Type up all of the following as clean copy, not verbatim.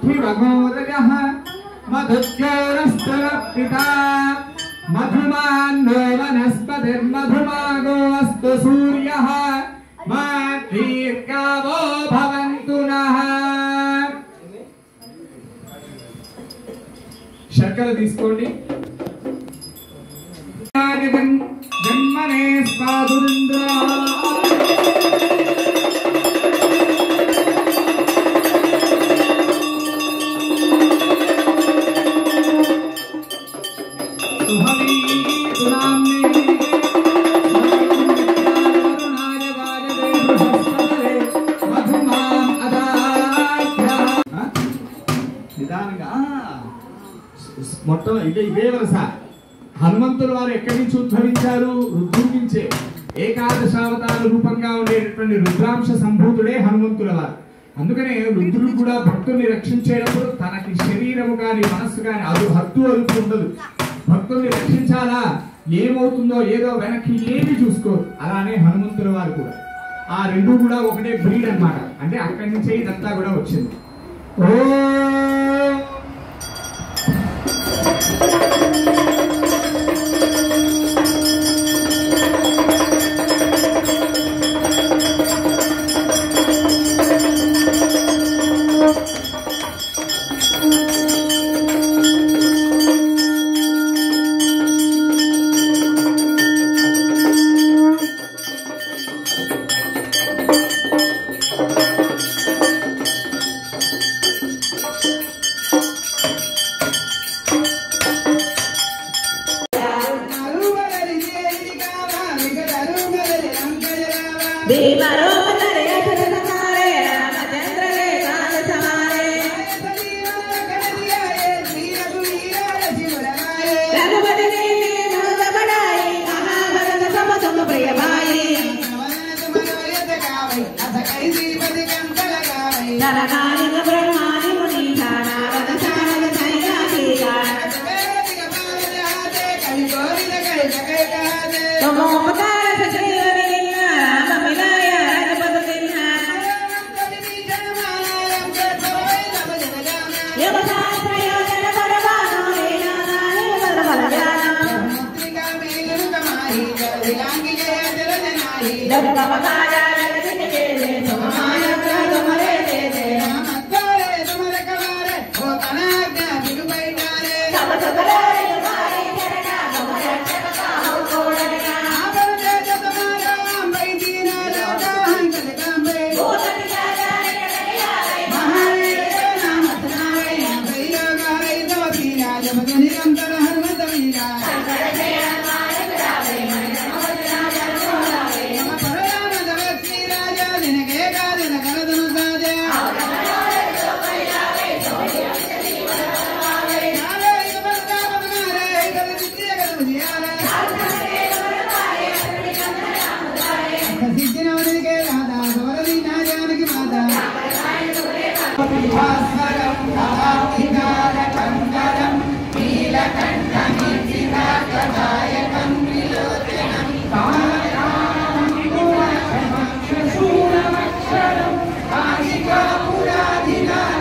पार्थिवघोरजः मधुज्योरस्तरपिता मधुमान्नो वनस्पतिर्मधुमागो अस्तु सूर्यः मा दीर्घावो भवन्तु नः। शर्करा తీసుకోండి। जन्मने स्वादुरिन्द्रा మొత్తం ఇదే వరస హనుమంతుల వారు ఎక్కడి నుంచి ఉద్భవించారు? రుద్రుడి నుంచే। ఏకాదశావతార రూపంగా ఉండేటటువంటి రుద్రాంశ సంభూతుడే హనుమంతుల వారు। అందుకనే రుద్రుడు కూడా భక్తుల్ని రక్షించేటప్పుడు తనకి శరీరము గాని మనస్సు గాని హద్దు అదుపు ఉండదు। భక్తుల్ని రక్షించాలా, ఏమవుతుందో ఏదో వెనక్కి ఏమి చూసుకోరు। అలానే హనుమంతుల వారు కూడా ఆ రెండు కూడా ఒకటే బ్రీడ్ అన్నమాట। అంటే అక్కడి నుంచే ఇదంతా కూడా వచ్చింది। ఓ काशिका पुराधिनाथ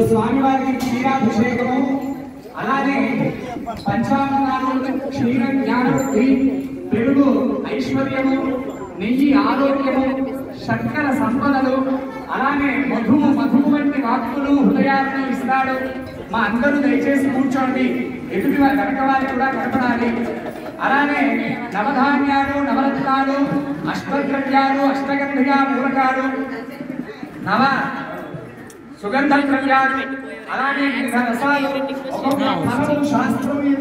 స్వామివారికి క్షీరాభిషేకము, అలానే పంచామృతాలు, క్షీర జ్ఞానవృద్ధి, పెరుగు ఐశ్వర్యము, నెయ్యి ఆరోగ్యము, శర్కర సంపదలు, అలానే మధుము వంటి వాక్కులు హృదయాలను ఇస్తాడు. మా అందరూ దయచేసి కూర్చోండి, ఎదుటి వెనక వారి కూడా కనపడాలి. అలానే నవధాన్యాలు, నవరత్నాలు, అష్టద్రవ్యాలు, అష్టగంధిగా మూలకాలు, నవ సుగంధ ద్రవ్యాలు, అలానే వివిధ రసాలు, ఒక్కొక్క ఫలము శాస్త్రము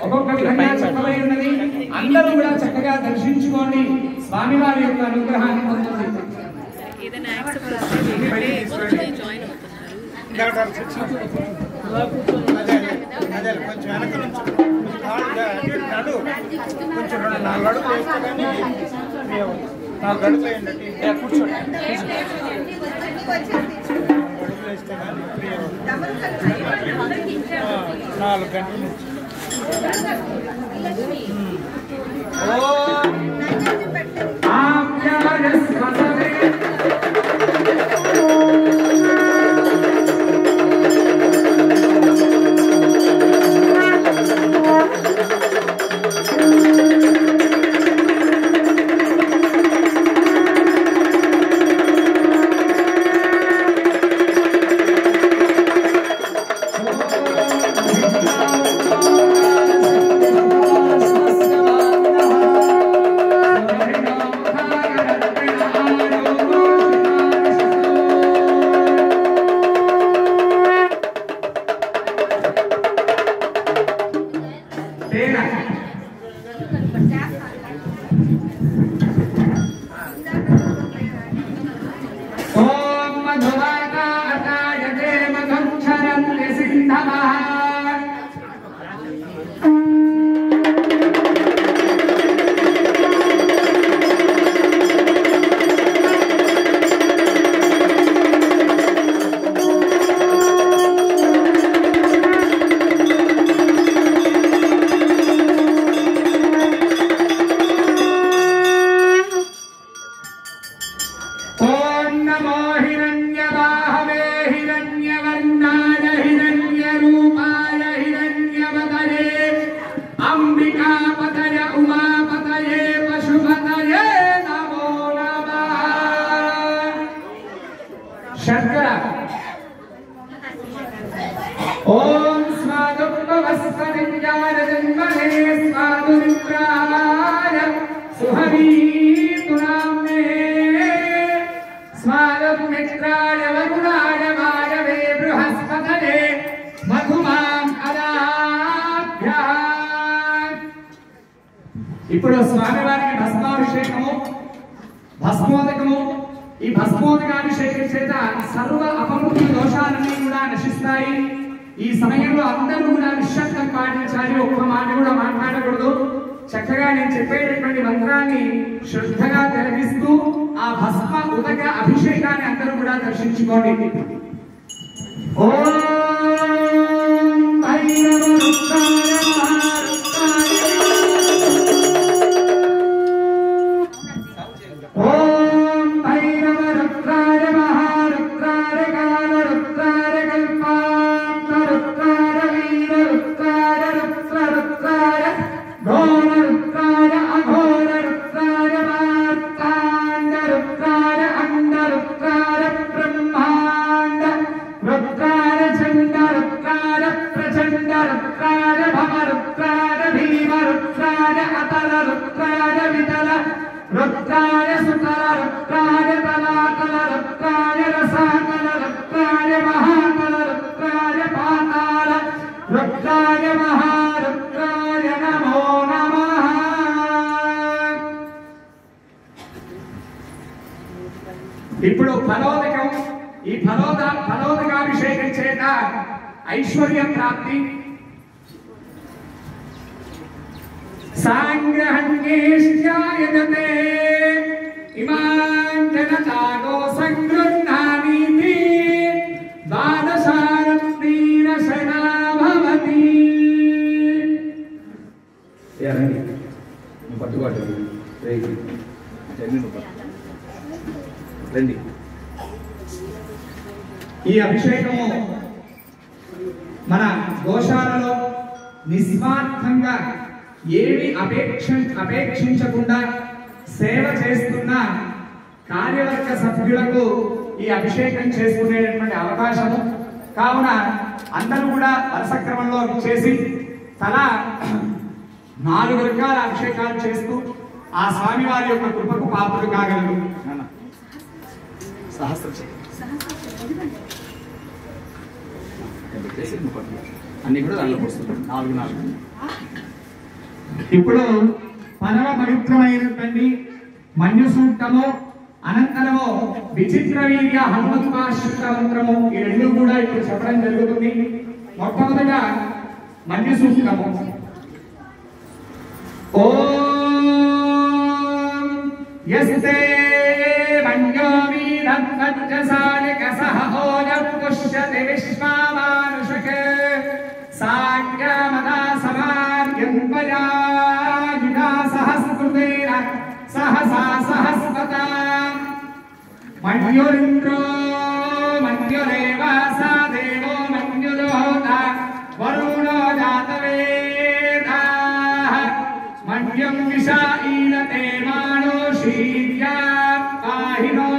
ఒక్కొక్క విధంగా చెప్పబడి ఉన్నది. అందరూ కూడా చక్కగా దర్శించుకోండి, స్వామివారి యొక్క అనుగ్రహాన్ని పొందండి. ओम स्वादुपवस्करिञ्जार जन्मने स्वादुमित्राय सुहवीतुनाम्ने स्वादुमित्राय वरुणाय वायवे बृहस्पतये मधुमाम् अदाभ्यः। ఇప్పుడు స్వామివారికి భస్మాభిషేకము భస్మోదకము ఈ భస్మోదకాభిషేకం చేత సర్వ అపమృత్యు దోషాలన్నీ కూడా నశిస్తాయి। ఈ సమయంలో అందరూ కూడా నిశ్శబ్దం పాటించాలి, ఒక్క మాట కూడా మాట్లాడకూడదు। చక్కగా నేను చెప్పేటటువంటి మంత్రాన్ని శ్రద్ధగా తిలకిస్తూ ఆ భస్మ ఉదక అభిషేకాన్ని అందరూ కూడా దర్శించుకోండి। ఓం భైరవ రుద్రాయ మహారుద్రాయ ఈ ఫలోదకాభిషేకం చేత ఐశ్వర్య ప్రాప్తి సాంగ్రహణ్యేష్యాయతే ఇమాన్ జనతాగో సంగృహ్ణామీతి ద్వాదశారత్నీరశనా భవతి. పట్టుకోండి రండి. ఈ అభిషేకము మన గోశాలలో నిస్వార్థంగా ఏమి అపేక్షించకుండా సేవ చేస్తున్న కార్యవర్గ సభ్యులకు ఈ అభిషేకం చేసుకునేటటువంటి అవకాశము. కావున అందరూ కూడా వరుస క్రమంలో చేసి తలా 4 రకాల అభిషేకాలు చేస్తూ ఆ స్వామివారి యొక్క కృపకు పాత్రలు కాగలరు. అన్ని కూడా దానిలో వస్తుంది 4. ఇప్పుడు పరమ పవిత్రమైనటువంటి మన్యు సూక్తము అనంతరము విచిత్ర వీర్య హనుమత్పాశ్రిత మంత్రము ఈ 2 కూడా ఇప్పుడు చెప్పడం జరుగుతుంది. మొట్టమొదటిగా మన్యు సూక్తము. ఓం యస్తే మన్యో వీరత్వజ్జసానిక సహ ఓజః పుష్యతి విశ్వామానుషక సాంగ్యమదా సమార్యంపయాజినా సహస్కృతేన సహసా సహస్వతా మన్యురింద్రో మన్యురేవ స దేవో మన్యుదోత వరుణో జాతవేదాః మన్యం విషాఈనతే మానోషీర్యా పాహినో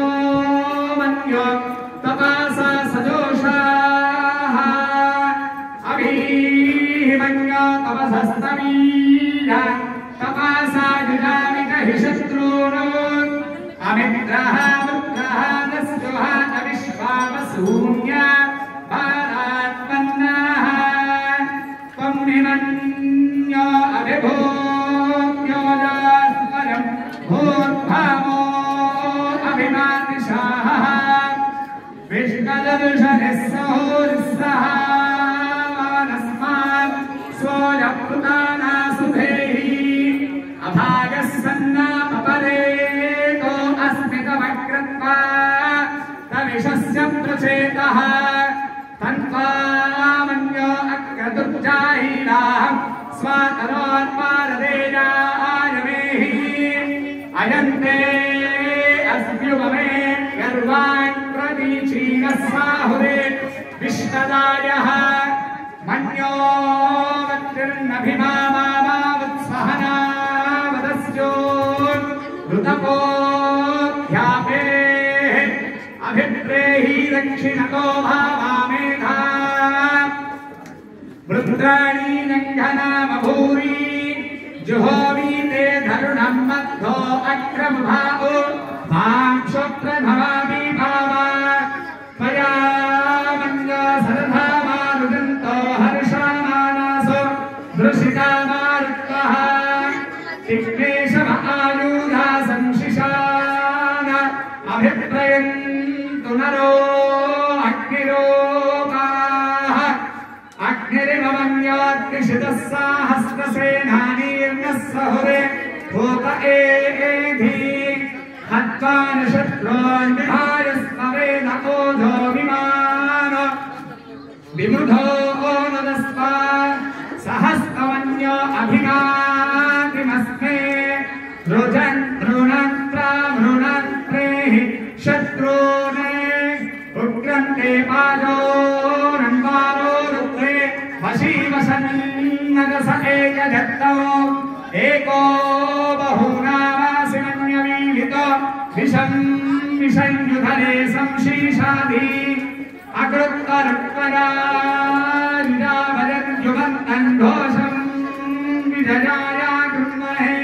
మన్యో తపసా సజోషాః అభిమన్యో తపసస్తమీయ తపసా జుజామిక హి శత్రూనో అమిత్రః వృత్రః దస్యుః అవిశ్వావసూన్య భారాత్మన్నః త్వం నిమన్యో అభిభూత్యో జాస్వరం భూర్భామో అభిమాతిషాః విష్ణుదర్శనస్సహోర్సః వనస్మాన్ స్వోజప్రుతానా సుధేహి అభాగస్సన్నా అపరేతో అస్మితమగ్రత్వా తవిషస్య ప్రచేతః తన్వామన్యో అగ్రదుర్జాహీనాః స్వాతరోన్మారదేయాయమేహి అయంతే అస్యువమే గర్వాన్ ప్రదీచీనస్సాహురే విష్ణదాయః మన్యో వత్తిర్నభిమామావత్సహనా వదస్యో ఋతపోధ్యాపే అభిప్రేహి దక్షిణతో భావామేధా వృద్రాణి నంఘనామభూరి జుహోమీతే ధరుణం మధ్యో అక్రమభావో మాక్షోత్రభవామి భావా త్వయామన్య సరధామానుజంతో హర్షామానాసో దృశితామారుత్వః తిక్నేశవ ఆయుధా సంశిషాన అభిప్రయంతు నరో అగ్నిరోపాః అగ్నిరిమమన్యాగ్నిషితः సాహస్రసేనానీర్నः సహురే భూత ఏధి హత్వాన శత్రోన్ విహాయస్మవేద ఓధో విమాన విమృధో నదస్వా సహస్రవన్యో అభిగాతిమస్మే రుజన్ తృణం త్రామృణం త్రేహి శత్రూనే ఉగ్రంతే పాజోరం వారో రుద్రే వశీవసన్నగస ఏకజత్తౌ ఏకో బహూనావాసిమన్యమీలితో విషం విషంయుధరే సంశీషాధి అకృత్తరుక్వరాజుజాభజన్యువంతం ఘోషం విజయాయా కృష్మహే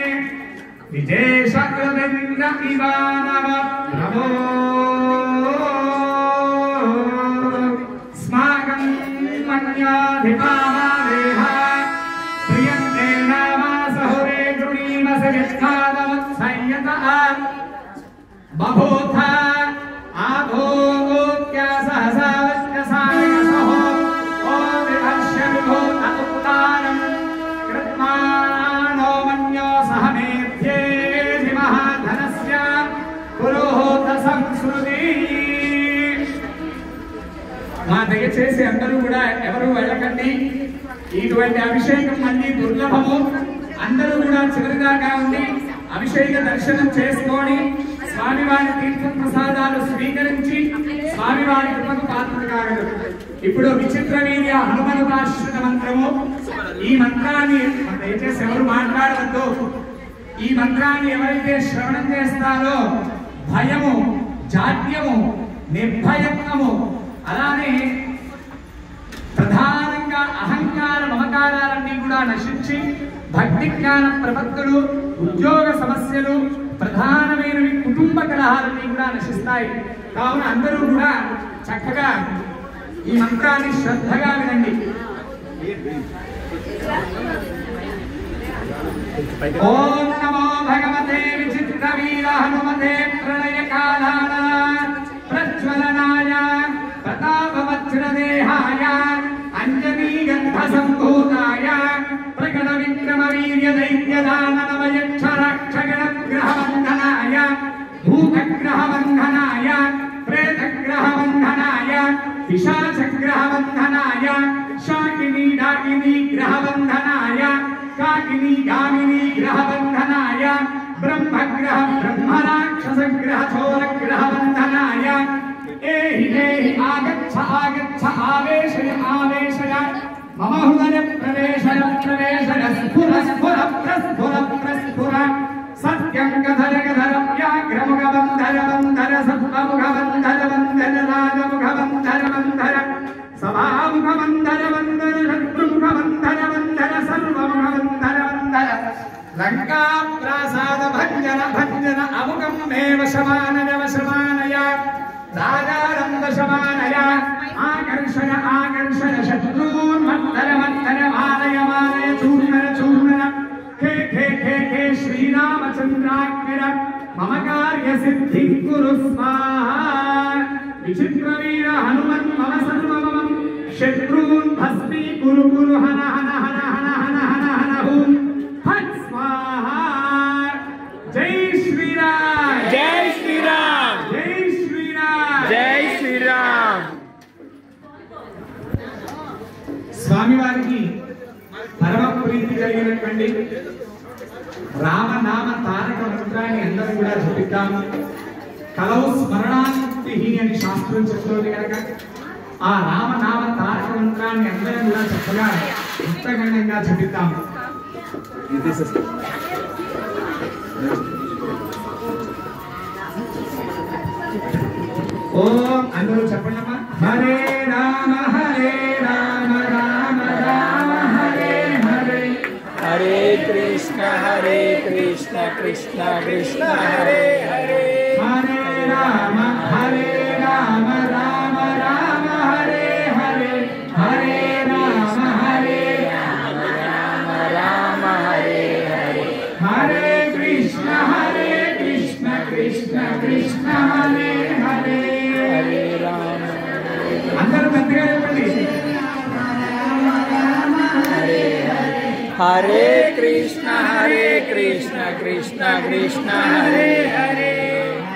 విజేషకృతింద్ర ఇవానవ ప్రభో స్మాకం మన్యాధిపామాదేహ ప్రియంతే నామాసహురే గృణీమసవిష్ఠాదముత్సంయత బభూథ ఆభోగ్యా మా దయచేసి అందరూ కూడా ఎవరు వెళ్ళకండి. ఇటువంటి అభిషేకం మళ్ళీ దుర్లభము. అందరూ కూడా చివరిదాకా ఉండి అభిషేక దర్శనం చేసుకొని స్వామివారి తీర్థ ప్రసాదాలు స్వీకరించి స్వామివారి కృపకు పాత్రలు కాగలరు. ఇప్పుడు విచిత్ర వీర్య హనుమనుపాశ్రిత మంత్రము. ఈ మంత్రాన్ని దయచేసి ఎవరు మాట్లాడవద్దు. ఈ మంత్రాన్ని ఎవరైతే శ్రవణం చేస్తారో భయము, జాడ్యము, నిర్భయత్వము, అలానే ప్రధానంగా అహంకార మమకారాలన్నీ కూడా నశించి భక్తి జ్ఞాన ప్రపత్తులు, ఉద్యోగ సమస్యలు, ప్రధానమైనవి కుటుంబ కలహాలన్నీ కూడా నశిస్తాయి. కావున అందరూ కూడా చక్కగా ఈ మంత్రాన్ని శ్రద్ధగా వినండి. ఓం నమో భగవతే విచిత్ర వీర హనుమతే ప్రళయ కాలాన ప్రజ్వలనాయ ప్రతాపవజ్రదేహాయ అంజనీ గంధ సంభూతాయ ప్రగణ విక్రమ వీర్య దైత్య దానవ యక్ష రాక్షగణ గ్రహ వందనాయ భూతగ్రహ వందనాయ ప్రేతగ్రహ వందనాయ పిశాచగ్రహ వందనాయ శాకినీ డాకినీ గ్రహ వందనాయ కాకినీ గామినీ గ్రహ వందనాయ బ్రహ్మగ్రహ బ్రహ్మరాక్షస గ్రహ చోరగ్రహ వందనాయ ఏహి ఏహి ఆగచ్చ ఆగచ్చ ఆవేశయ ఆవేశయ మమ హృదయ ప్రవేశయ ప్రవేశయ స్ఫుర స్ఫుర ప్రస్ఫుర ప్రస్ఫుర సత్యం గధర గధర వ్యాఘ్రముఖ వంధర వంధర సత్వముఖ వంధర వంధర రాజముఖ వంధర వంధర సభాముఖ వంధర వంధర శత్రుముఖ వంధర వంధర సర్వముఖ వంధర వంధర లంకా ప్రాసాద భంజన భంజన అముఖం మే వశమానయ వశమానయ రాగారం వశమానయ ఆకర్షణ ఆకర్షణ శత్రూన్ వంధర వంధర మాలయ మాలయ చూర్ణన చూర్ణన ఖే ఖే ఖే ఖే శ్రీరామచంద్రాగ్నిర మమ కార్య సిద్ధి కురు స్వాహా విచిత్ర వీర హనుమన్ మమ సర్వమం శత్రూన్ భస్మీ కురు కురు హన హన హన హన హన హన హన హూం ఫట్ స్వాహా. జై శ్రీరామ్ జై శ్రీరామ్ జై శ్రీరామ్ జై శ్రీరామ్. స్వామివారికి పరమ ప్రీతి కలిగినటువంటి రామనామ తారక మంత్రాన్ని అందరూ కూడా జపిద్దాం. కలవు స్మరణానుక్తి అని శాస్త్రం చెప్తుంది కనుక ఆ రామనామ తారక మంత్రాన్ని అందరం కూడా చక్కగా ఉత్తగణంగా జపిద్దాం. ఓం అందరూ చెప్పండమ్మా. హరే రామ రామ రామ రామ హరే హరే హరే కృష్ణ కృష్ణ కృష్ణ హరే హరే. హరే రామ రామ రామ హరే హరే హరే రామ రామ రామ హరే హరే. హరే కృష్ణ కృష్ణ కృష్ణ హరే హరే. హరే రామ అందరూ గట్టిగా చెప్పండి. హరే కృష్ణ కృష్ణ కృష్ణ హరే హరే.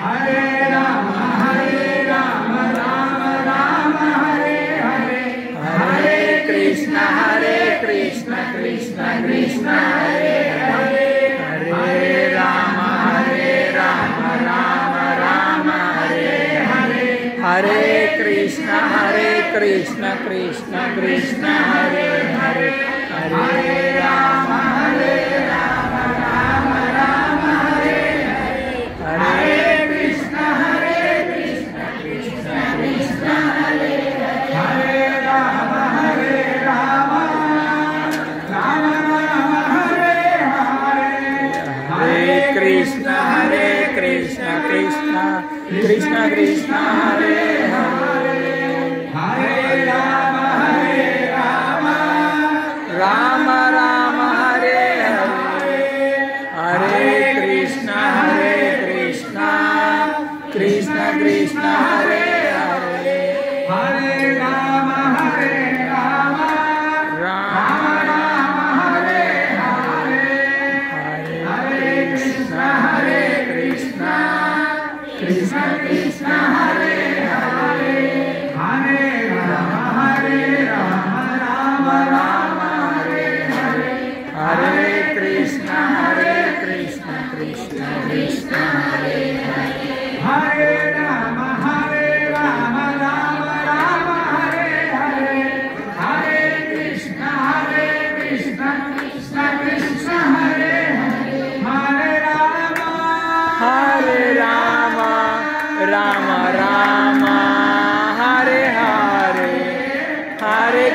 హరే రామ రామ రామ హరే హరే హరే కృష్ణ కృష్ణ కృష్ణ హరే హరే. హరే రామ రామ రామ హరే హరే. హరే కృష్ణ కృష్ణ కృష్ణ హరే హరే. హరే రామ రామ రామ హరే హరే. హరే కృష్ణ కృష్ణ కృష్ణ హరే హరే. హరే రామ రామ రామ హరే హరే. హరే కృష్ణ కృష్ణ కృష్ణ కృష్ణ హరే హరే. హరే రామ రామ రామ హరే హరే. హరే కృష్ణ కృష్ణ కృష్ణ కృష్ణ హరే హరే. హరే రామ రామ రామ రామ హరే హరే. హరే కృష్ణ కృష్ణ కృష్ణ కృష్ణ హరే హరే.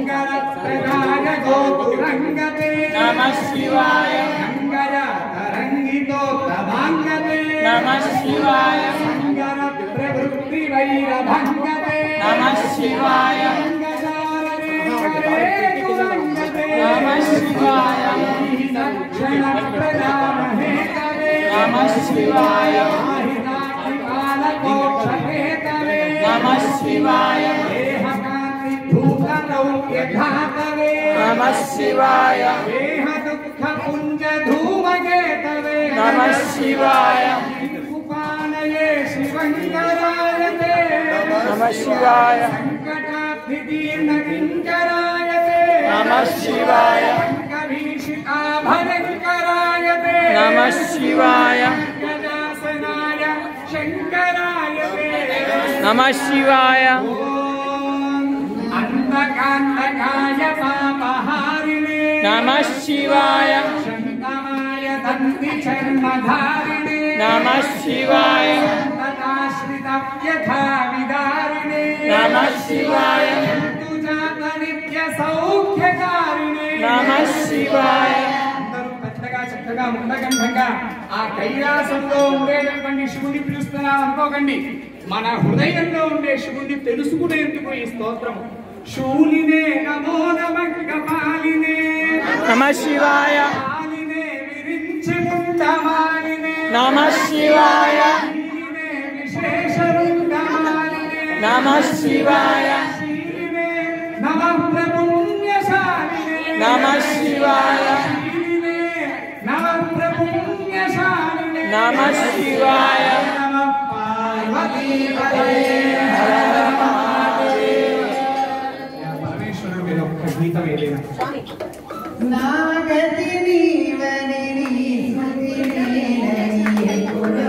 शंकर प्रदाय गोपुरंगते नमः शिवाय शंकर तरंगितो तवांगते नमः शिवाय शंकर प्रवृत्ति वैरभंगते नमः शिवाय नमः शिवाय दक्षिण प्रदामहे करे नमः शिवाय नमः शिवाय नमः शिवाय नमः शिवाय उपानये शिवंकरायते नमः शिवाय संकटाब्धिदीर्घकिंकरायते नमः शिवाय कभीषिताभयंकरायते नमः शिवाय गजासनाय शंकरायते नमः शिवाय अंधकांतकाय पापहारिणे नमः शिवाय शंतमाय दन्ति चर्मधारिणे नमः शिवाय तथाश्रितव्यथा विदारिणे नमः शिवाय तुजात नित्य सौख्यकारिणे नमः शिवाय అందరూ పెద్దగా చక్కగా ముందగంధంగా ఆ కైలాసంలో ఉండేటటువంటి శివుని పిలుస్తున్నాం అనుకోకండి మన హృదయంలో ఉండే శివుని తెలుసుకునేందుకు ఈ స్తోత్రం శూలినే నమో నమః కపాలినే नमः शिवाय పాలినే విరించి ముండమాలినే नमः शिवाय శీలినే విశేష రుండమాలినే नमः शिवाय శీలినే నమః ప్రపుణ్యశాలినే नमः शिवाय శీలినే నమః ప్రపుణ్యశాలినే नमः शिवाय నమః పార్వతీపదే పరమేశ్వరుడు మీద ఒక్క గీతం ఏదైనా నాగతి నీవని నీ స్మృతి నేనని ఎప్పుడో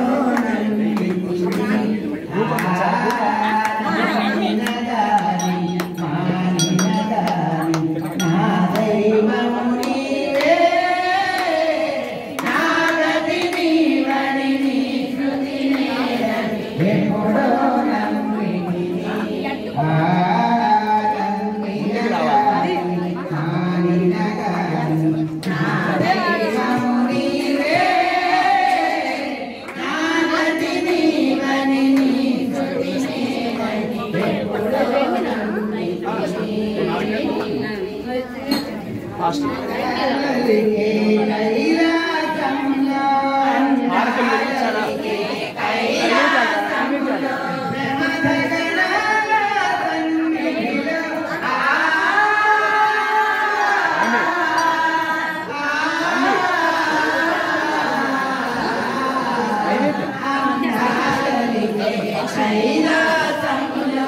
కైలాసంలో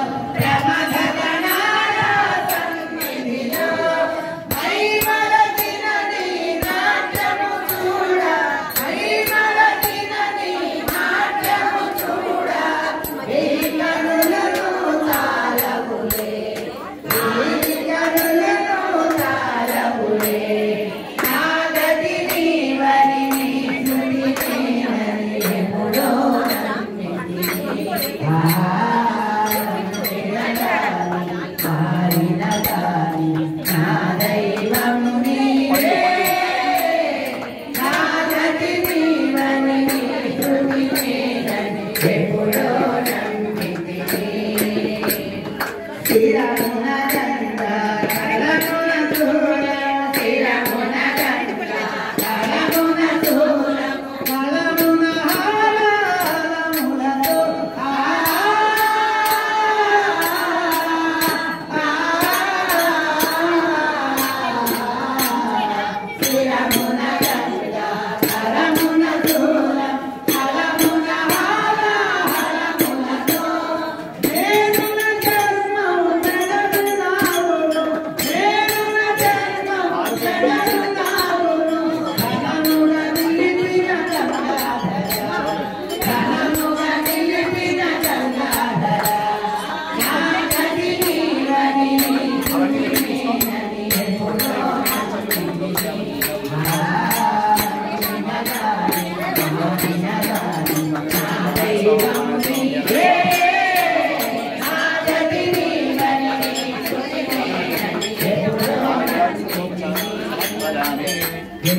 మా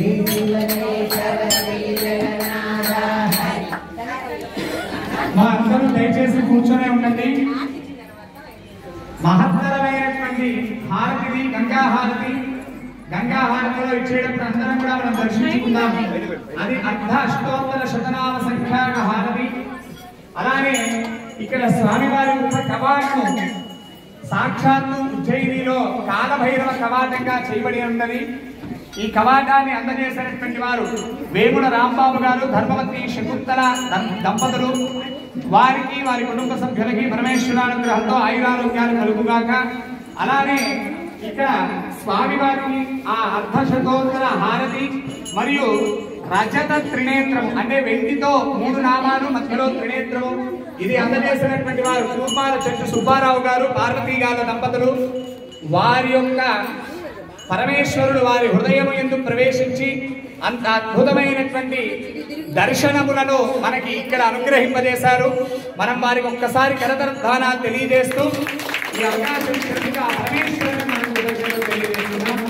అందరూ దయచేసి కూర్చొనే ఉండండి. మహత్తరమైనటువంటి హారతిది గంగా హారతిలో ఇచ్చేటప్పుడు అందరం కూడా మనం దర్శించుకుందాం. అది అర్ధాష్టోత్తర శతనామ సంఖ్యాక హారతి. అలానే ఇక్కడ స్వామివారి యొక్క కవాటం సాక్షాత్తు ఉజ్జయినిలో కాలభైరవ కవాటంగా చేయబడి ఉన్నది. ఈ కవాటాన్ని అందజేసినటువంటి వారు వేముల రాంబాబు గారు, ధర్మవతి శకుంతల దంపతులు. వారికి వారి కుటుంబ సభ్యులకి పరమేశ్వరానుగ్రహంతో ఆయురారోగ్యాలు కలుగుగాక. అలానే ఇక్కడ స్వామివారికి ఆ అర్ధశతోత్తర హారతి మరియు రజత త్రినేత్రం అంటే వెండితో 3 నామాలు మధ్యలో త్రినేత్రము ఇది అందజేసినటువంటి వారు కూపాల చెట్టు సుబ్బారావు గారు, పార్వతీ గారు దంపతులు. వారి యొక్క పరమేశ్వరుడు వారి హృదయం యందు ప్రవేశించి అంత అద్భుతమైనటువంటి దర్శనములను మనకి ఇక్కడ అనుగ్రహింపజేశారు. మనం వారికి ఒక్కసారి కరతర్ధానాలు తెలియజేస్తూ ఈ అవకాశం పరమేశ్వరుని మనం తెలియజేస్తున్నాం.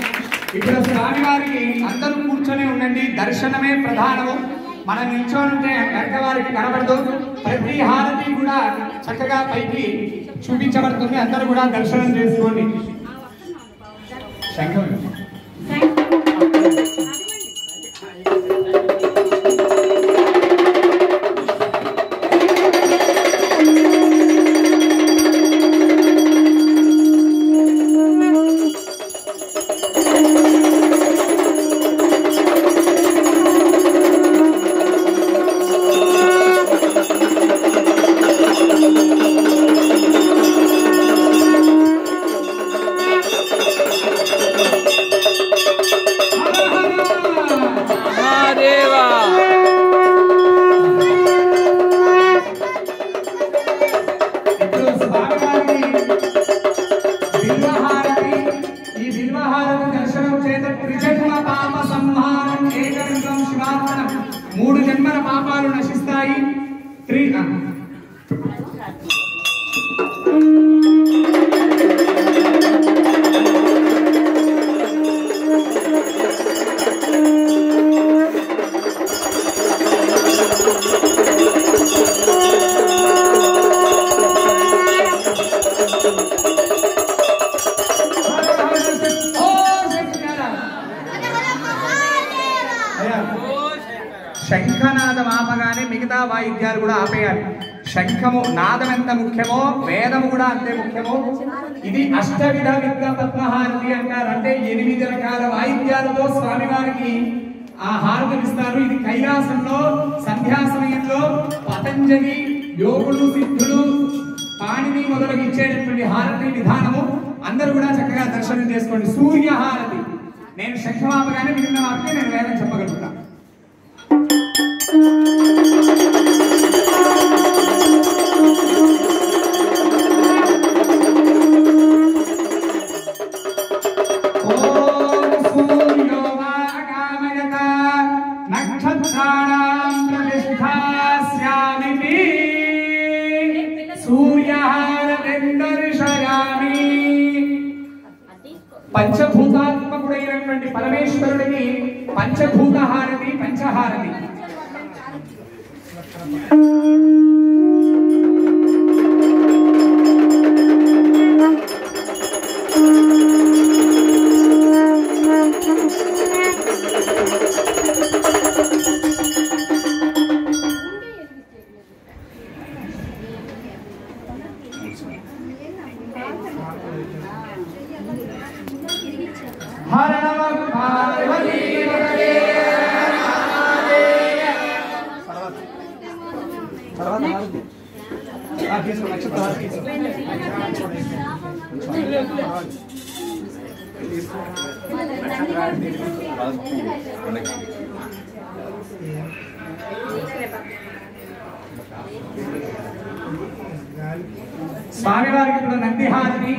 ఇక్కడ స్వామివారికి అందరూ కూర్చొని ఉండండి. దర్శనమే ప్రధానము. మనం నిల్చోనుంటే కనుక వారికి కనబడదు. ప్రతి హారతి కూడా చక్కగా పైకి చూపించబడుతుంది. అందరూ కూడా దర్శనం చేసుకోండి. శంఖం శంఖనాదం ఆపగానే మిగతా వాయిద్యాలు కూడా ఆపేయాలి. శంఖము నాదం ఎంత ముఖ్యమో వేదము కూడా అంతే ముఖ్యమో. ఇది అష్టవిధ విద్య పద్మహారతి అంటారు. అంటే 8 రకాల వాయిద్యాలతో స్వామివారికి ఆ హారతిస్తారు. ఇది కైలాసంలో సంధ్యా సమయంలో పతంజలి యోగులు సిద్ధులు పాణిని మొదలుగా ఇచ్చేటటువంటి హారతి విధానము. అందరూ కూడా చక్కగా దర్శనం చేసుకోండి. సూర్య హారతి. నేను శంఖమాపగానే మిగిలిన వారికి నేను వేదం చెప్పగలుగుతాను. పంచభూతాత్మకుడైనటువంటి పరమేశ్వరుడికి పంచభూత హారతి పంచహారతి. స్వామివారికి ఇప్పుడు నందిహారతి.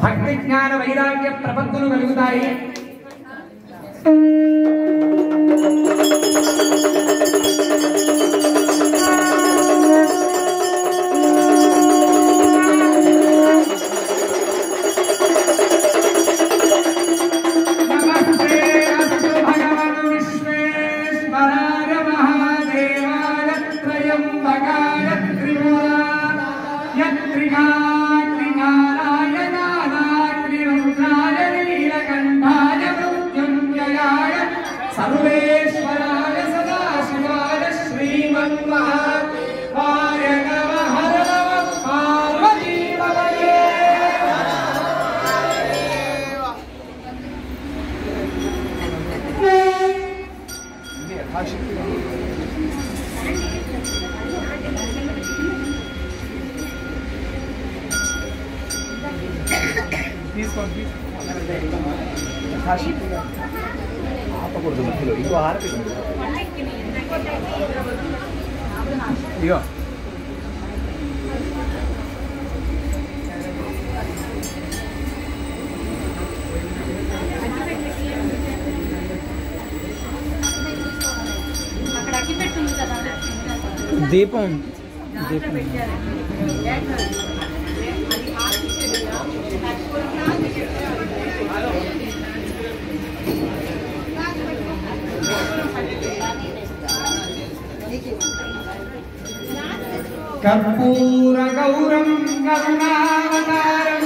భక్తి జ్ఞాన వైరాగ్య ప్రపత్తులు కలుగుతాయి. నమస్తే అస్తు ఆపకూడదు మధ్యలో ఇంకో హారతి ఇగో దీపం దీపం కర్పూర గౌరం కరుణావతారం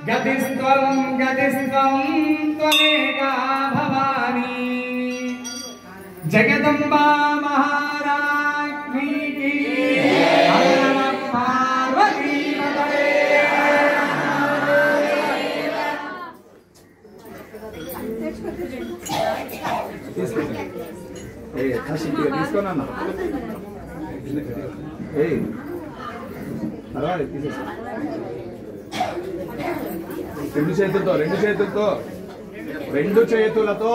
గతిస్త్వం గతిస్త్వం త్వమేకా భవానీ జగదంబా మహారాజ్ఞీ కీ హర నమః పార్వతీ పతయే తీసుకోనన్నా పర్వాలేదు తీసేసి రెండు చేతులతో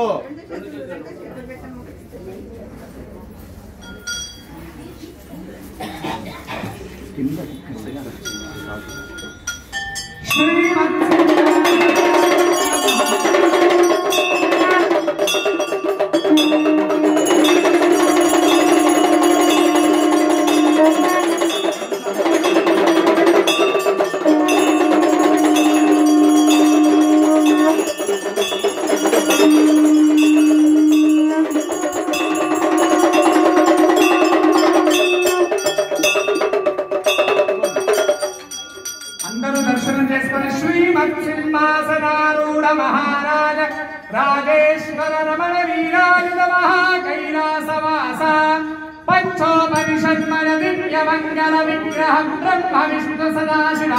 महाराज राजेश्वर रमण वीराजित महाकैलासवास पंचोपनिषन्मय दिव्य मंगल विग्रह ब्रह्म विष्णु सदाशिव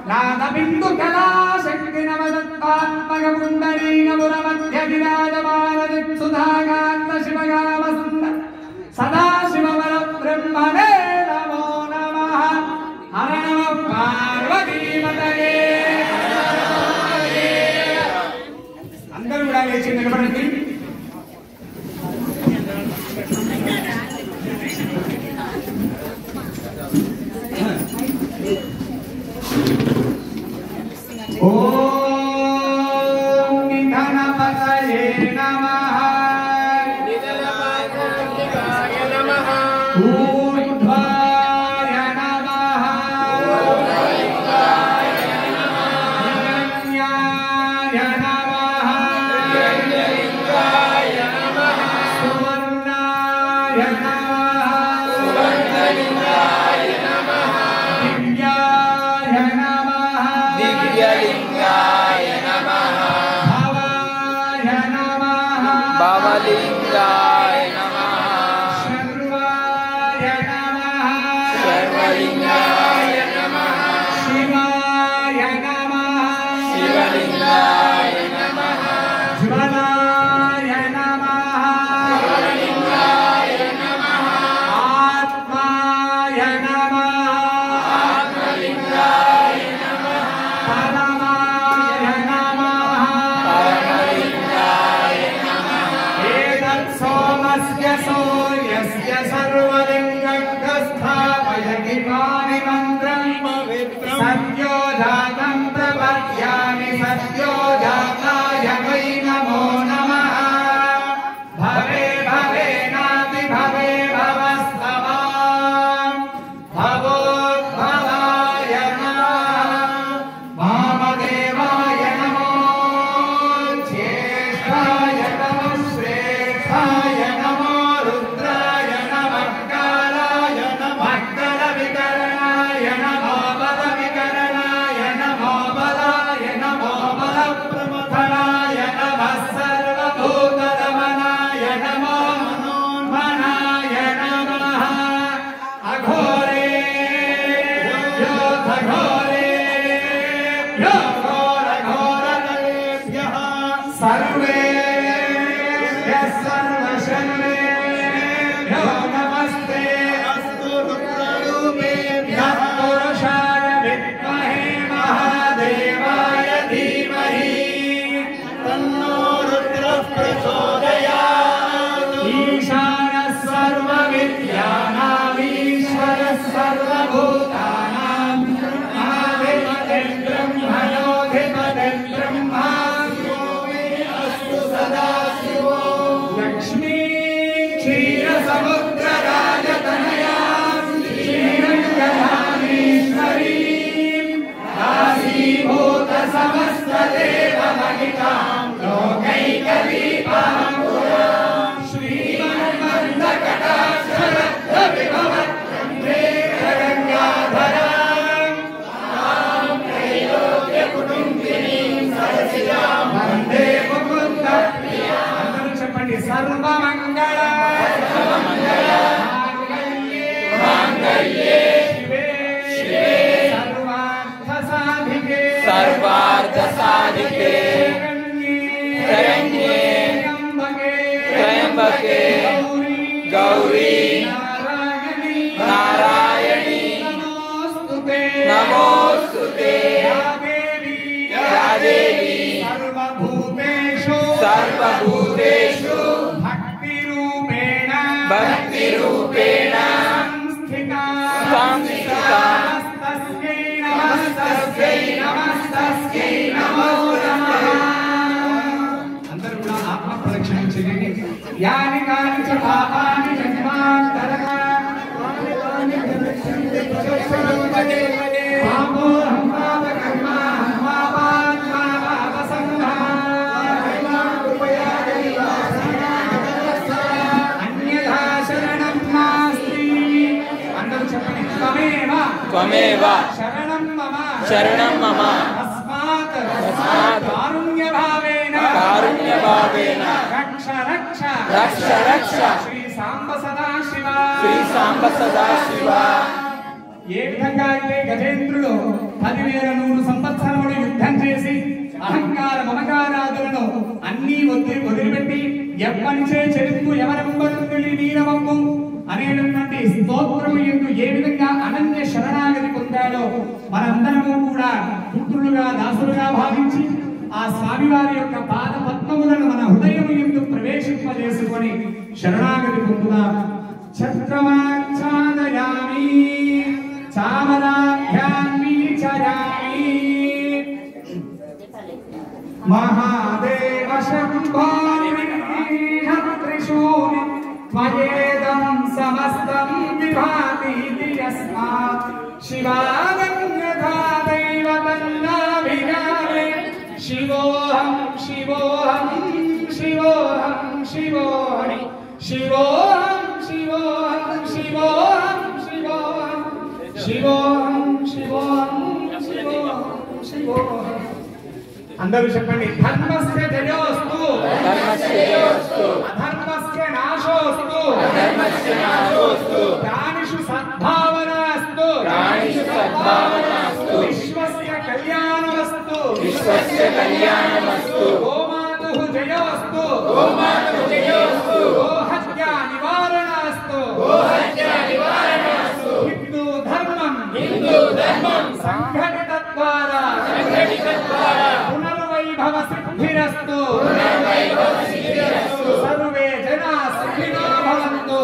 नाद बिंदु कला शक्ति नवदत्तात्मक पुंडरीक पुरमध्य विराजमान सुधाकांत शिवगाम सुंदर सदाशिव वर ब्रह्मणे नमो नमः हर नमः पार्वती पतये అందరూ కూడా లేచి నిలబడండి. ఓం గణపతయే నమః గణపతయే నమః ఊర్ధ్వాయ నమః హిరణ్యాయ నమః సువర్ణాయ నమః దివ్యాయ నమః దివ్యలింగాయ నమః భవాయ నమః భవలింగాయ నమః సర్వాయ నమః సర్వలింగాయ నమః శివాయ నమః శివలింగాయ నమః జ్వలాయ నమః శివలింగాయ నమః ఆత్మాయ నమః ఆత్మలింగాయ నమః పరమాయ నమః పరమలింగాయ నమః ఏతత్ సోమస్య సూర్యస్య సర్వలింగస్థాపయతి పాని మంత్రం సత్యో జాతం ప్రపద్యామి సత్యో జాతాయ వై నమో నమః భవే భవే నాతి భవే భవస్తవా భవోద్భవాయ నమః వామదేవాయ నమో జ్యేష్ఠాయ నమో శ్రేష్ఠాయ నమో రుద్రాయ నమః కాలాయ నమః మంగళ వికరణాయ నమో బల వికరణాయ నమః समुद्रराजतनयां श्रीरङ्गधामेश्वरीं दासीभूत समस्तदेवमहितां लोकैकदीपां श्रीमन्मन्दकटाक्षरब्धविभवत्कण्ठे गङ्गाधरां तां त्रैलोक्यकुटुम्बिनीं सरसिजां वन्दे मुकुन्दप्रियां। అందరూ చెప్పండి సర్వమంగళ मांगल्ये शिवे सर्वार्थ साधिके शरण्ये त्र्यंबके गौरी नारायणी नमोस्तुते या देवी सर्वभूतेषु भक्तिरूपेण संस्थिता नमस्तस्यै नमो नमः। అందరూ కూడా ఆత్మ ప్రదక్షిణ చేయండి। యాని కాని చ పాపాని జన్మాంతరగా పాపో హంపాపకర్మ హంపాపాత్మాపాపసంఘా అన్యథా శరణం నాస్తి। అందరూ చెప్పండి త్వమేవ శరణం మమ తస్మాత్ కారుణ్యభావేన రక్ష శ్రీ సాంబ సదాశివ। ఏ విధంగా అయితే గజేంద్రుడు 10,100 సంవత్సరములు యుద్ధం చేసి అహంకార మమకారాదులను అన్నీ వదిలిపెట్టి ఎవ్వనిచే చెరుపు ఎవరెవ్వరు నీరవము అనేటువంటి స్తోత్రము యందు ఏ విధంగా అనన్య శరణాగతి పొందాడో మనందరము కూడా పుత్రులుగా దాసులుగా భావించి ఆ స్వామివారి యొక్క పాద పద్మములను మన హృదయము యందు ప్రవేశింపజేసుకొని శరణాగతి పొందుదాం। ఛత్రమాఛాదయామి చామరాభ్యామి చరామి మహాదేవ శంభోని త్రిశూలి త్వయేదం సమస్తం విభాతి యస్మాత్ శివాగంగధా దైవతన్నాభిగామే శివోహం శివోహం శివోహం శివోహం శివోహం శివోహం శివోహం శివోహం శివోహం శివోహం శివోహం। అందరూ చెప్పండి ధర్మస్య జయోస్తు అధర్మస్య నాశోస్తు ప్రాణిషు సద్భావనాస్తు విశ్వస్య కళ్యాణమస్తు గోమాతుః జయోస్తు గోహత్యా నివారణాస్తు హిందూ ధర్మం సంఘటితద్వారా పునర్వైభవ సిద్ధిరస్తు సర్వే జనా సుఖినో భవంతు।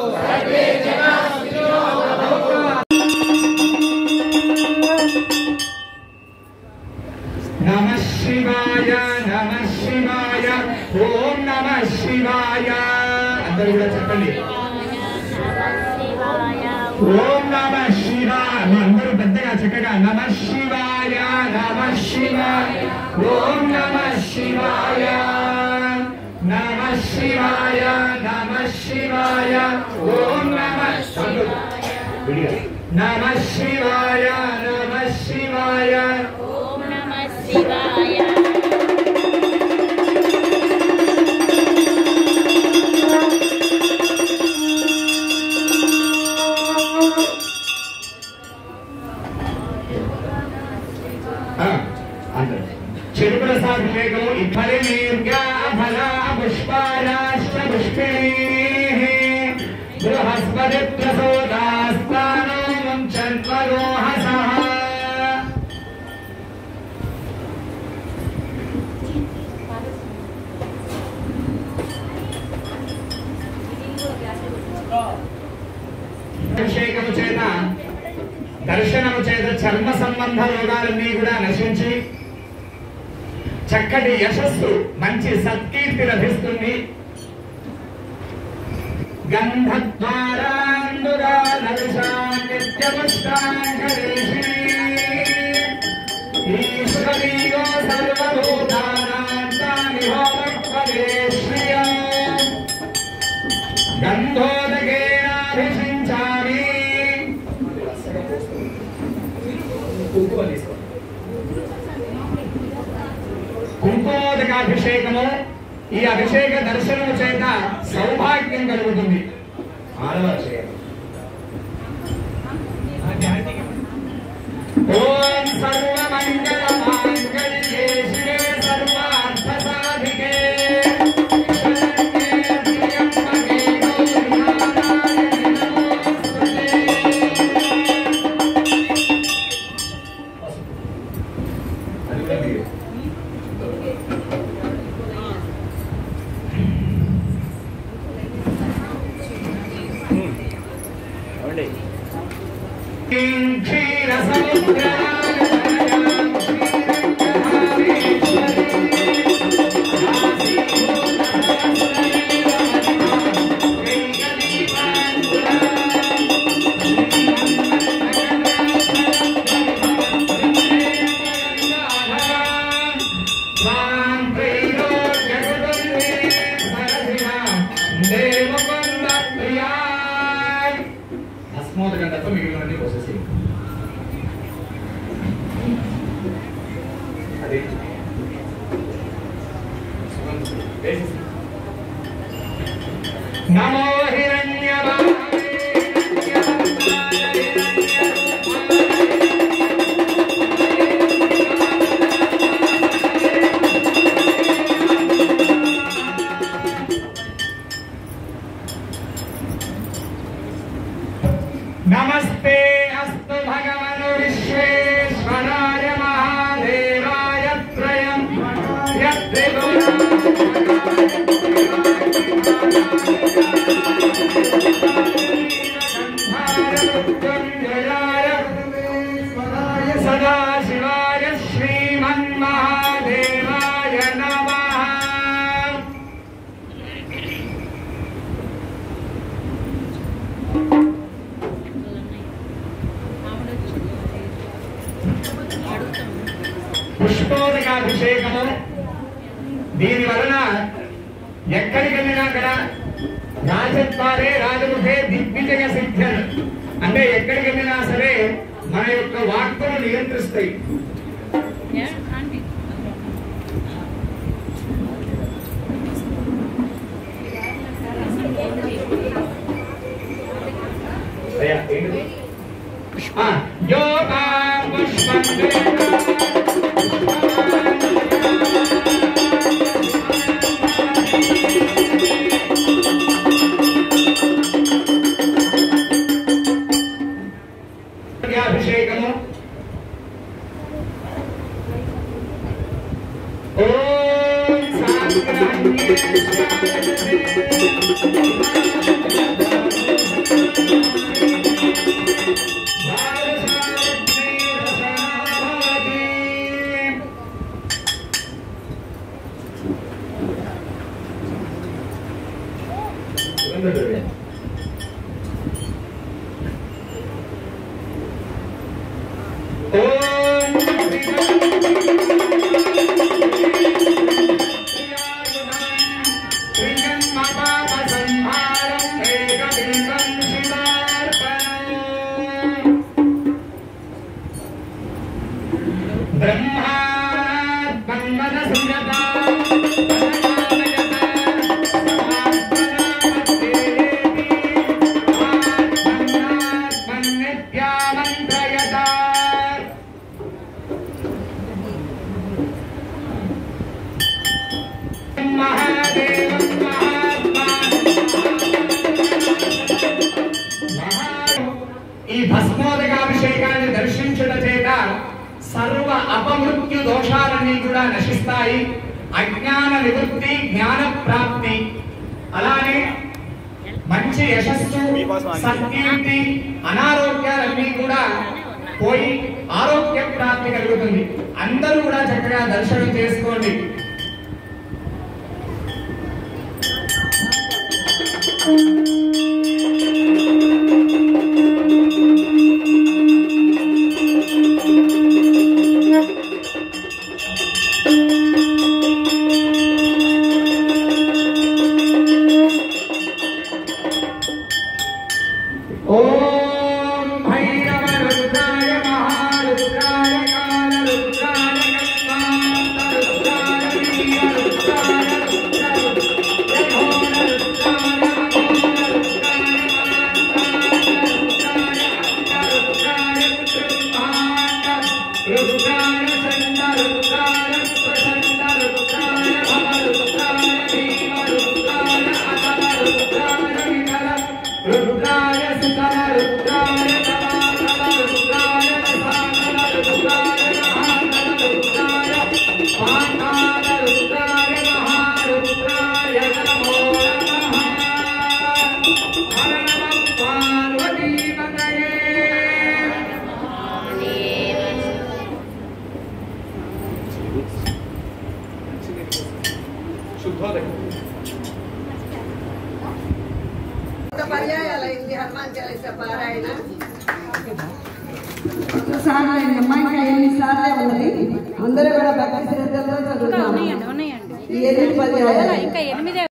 నమః శివాయ ఓం నమః శివాయ। అందరూ కూడా చెప్పండి ఓం నమః శివాయ। అందరూ పెద్దగా చక్కగా నమః శివాయ ఓం నమః శివాయ నమః శివాయ ఓం నమః శివాయ ఓం నమః శివాయ చిరుప్రసాదమేకము ఇఫలే నిర్గా ఫలా పుష్పారాష్ట్ర పుష్పిణీః బృహస్పతి ప్రసోదాస్తానో ముంచన్వరోహసః। అభిషేకము చేత దర్శనము చేత చర్మ సంబంధ రోగాలన్నీ కూడా నశించి చక్కటి యశస్సు మంచి సత్కీర్తి లభిస్తుంది। गन्धद्वारान्दुरानरुषानित्यमुष्टाङ्गरीषी ईश्वरीयो सर्वभूतानान्तामिहोमक्वदेश्रिया गन्धोदकेनाभिषिञ्चामि కుంకోదకాభిషేకము ఈ అభిషేక దర్శనము చేత సౌభాగ్యం కలుగుతుంది. ఆరవ అభిషేకం. ఓం సర్వమంగళ మాంగళ్యే శివే సర్వార్థ సాధికే नमो नमस्ते अस्तु भगवन् विश्वेश्वराय महादेवाय त्रयं सदाशिवाय श्रीमन्महादेवाय नमः। పుష్పోదకాభిషేకము దీని వలన ఎక్కడికి వెళ్ళినా కూడా రాజద్వారే రాజముఖే దిగ్విజయ సిద్ధ్యలు అంటే ఎక్కడికి వెళ్ళినా సరే మన యొక్క వాక్కును నియంత్రిస్తాయి. యోగా పుష్పం అభిషేకము. ఓం ఈ భస్మోదకాభిషేకాన్ని దర్శించుట చేత సర్వ అపమృత్యు దోషాలన్నీ కూడా నశిస్తాయి. అజ్ఞాన నివృత్తి, జ్ఞాన ప్రాప్తి, అలానే మంచి యశస్సు, సత్కీర్తి, అనారోగ్యాలన్నీ కూడా పోయి ఆరోగ్య ప్రాప్తి కలుగుతుంది. అందరూ కూడా చక్కగా దర్శనం చేసుకోండి. ఓం భైరవ రుద్రాయ మహారుద్రాయ కాలరుద్రాయ కల్పాంతరుద్రాయ వీరరుద్రాయ రుద్రాయ శంకరుద్రాయ ప్రసన్నరుద్రాయ భవరుద్రాయ భీమరుద్రాయ అతలరుద్రాయ విఠల రుద్రాయ సుతలరుద్రాయ కళాకళరుద్రాయ రసాకళరుద్రాయ మహాకళరుద్రాయ పాండాలరుద్రాయ మహారుద్రాయ నమో నమః. హర నమః పార్వతీపతయే. పర్యాయాలైంది హనుమాన్ చాలీస పారాయణ. ఒకసారి అమ్మా ఇంకా ఎన్నిసార్లే ఉన్నది. అందరూ కూడా భక్తి శ్రద్ధలతో చదువుతాము. ఈ 8 పర్యాయాలు.